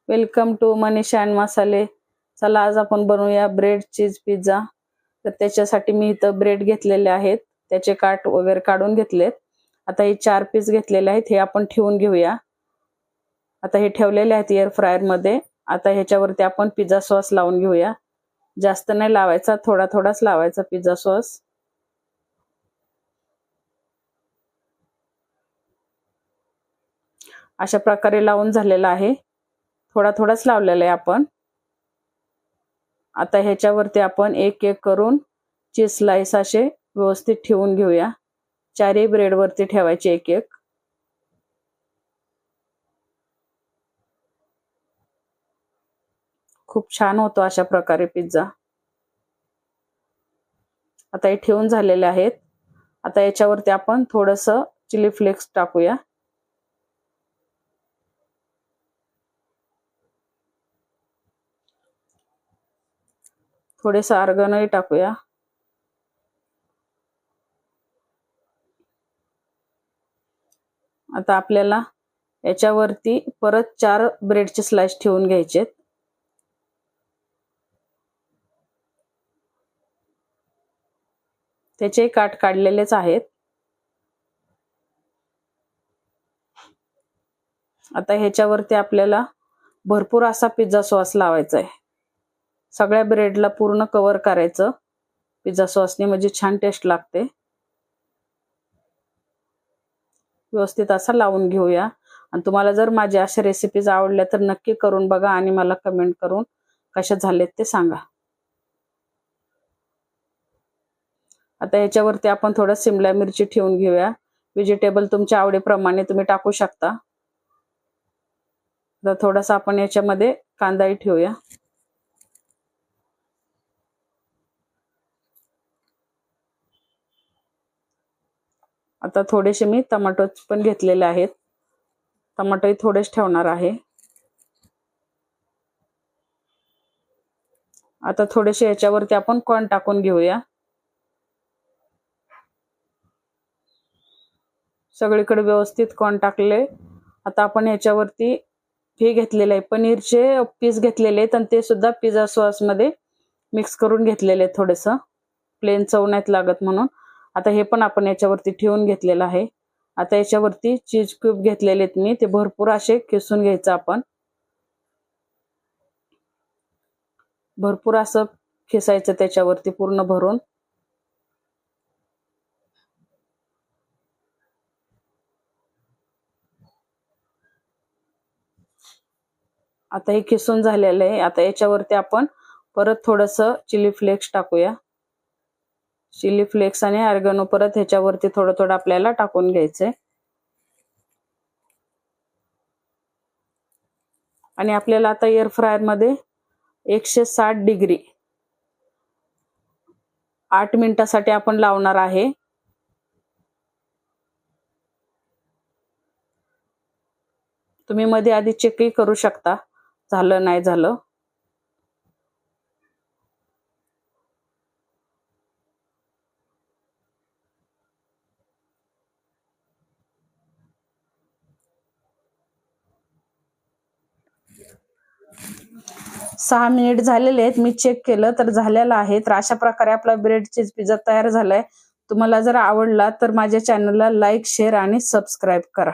Welcome to Manisha and मसाले. चला आज आपण बनवूया ब्रेड चीज पिझ्झा. तर त्याच्यासाठी मी इथं ब्रेड घेतलेले आहेत, त्याचे काट वगैरे काढून घेतलेत. आता हे 4 पीस घेतलेले आहेत, हे आपण ठेवून घेऊया. आता हे ठेवलेले आहेत एअर फ्रायर मध्ये. आता ह्याच्यावरती आपण पिझ्झा सॉस लावून घेऊया. जास्त नाही लावायचा, थोडा थोडाच लावायचा पिझ्झा सॉस. अशा प्रकारे लावून झालेला आहे. थोडा थोडाच लावलेला आहे आपण. आता ह्याच्यावरती आपण एक एक करून चीज स्लाइस असे व्यवस्थित ठेवून घेऊया. 4ही ब्रेड वरती ठेवायचे एक एक. खूप छान होतो अशा प्रकारे पिझ्झा. आता हे ठेवून झालेले आहेत. आता याच्यावरती आपण थोडंसं चिली फ्लेक्स टाकूया. थोडेसं ऑर्गॅनो टाकूया. आता आपल्याला याच्यावरती परत 4 ब्रेडचे स्लाइस ठेवून घ्यायचे. त्याचे काट काढलेलेच आहेत. आता ह्याच्यावरती आपल्याला भरपूर असा पिझ्झा सॉस लावायचा आहे. सगळ्या ब्रेडला पूर्ण कव्हर करायचं पिझ्झा सॉसने, म्हणजे छान टेस्ट लागते. व्यवस्थित असा लावून घेऊया. आणि तुम्हाला जर माझ्या अशा रेसिपीज आवडल्या तर नक्की करून बघा आणि मला कमेंट करून कशा झालेत ते सांगा. आता ह्याच्यावरती आपण थोडं शिमला मिरची ठेवून घेऊया. व्हेजिटेबल तुमच्या आवडीप्रमाणे तुम्ही टाकू शकता. तर थोडासा आपण याच्यामध्ये कांदाही ठेवूया. आता थोडेसे मी टोमॅटो पण घेतलेले आहेत. टोमॅटोही थोडेच ठेवणार आहे. आता थोडेसे याच्यावरती आपण कॉर्न टाकून घेऊया. सगळीकडे व्यवस्थित कॉर्न टाकले. आता आपण याच्यावरती हे घेतलेले आहे, पनीरचे पीस घेतलेले आहेत आणि ते सुद्धा पिझ्झा सॉस मध्ये मिक्स करून घेतलेले आहेत. थोडंसं प्लेन चव नाहीत लागत म्हणून. आता हे पण आपण याच्यावरती ठेवून घेतलेलं आहे. आता याच्यावरती चीज क्यूब घेतलेले आहेत मी, ते भरपूर असे किसून घ्यायचं आपण. भरपूर असं खिसायचं त्याच्यावरती पूर्ण भरून. आता हे किसून झालेलं आहे. आता याच्यावरती आपण परत थोडंसं चिली फ्लेक्स टाकूया. चिली फ्लेक्स आणि ऑर्गॅनो परत ह्याच्यावरती थोडं थोडं आपल्याला टाकून घ्यायचंय. आणि आपल्याला आता एअर फ्रायर मध्ये 160 डिग्री 8 मिनिटासाठी आपण लावणार आहे. तुम्ही मध्ये आधी चेकही करू शकता झालं नाही झालं. सहा मिनिट झालेले आहेत. मी चेक केलं तर झालेलं आहे. तर अशा प्रकारे आपला ब्रेड चीज पिझ्झा तयार झालाय. तुम्हाला जर आवडला तर माझ्या चॅनलला लाईक, शेअर आणि सबस्क्राईब करा.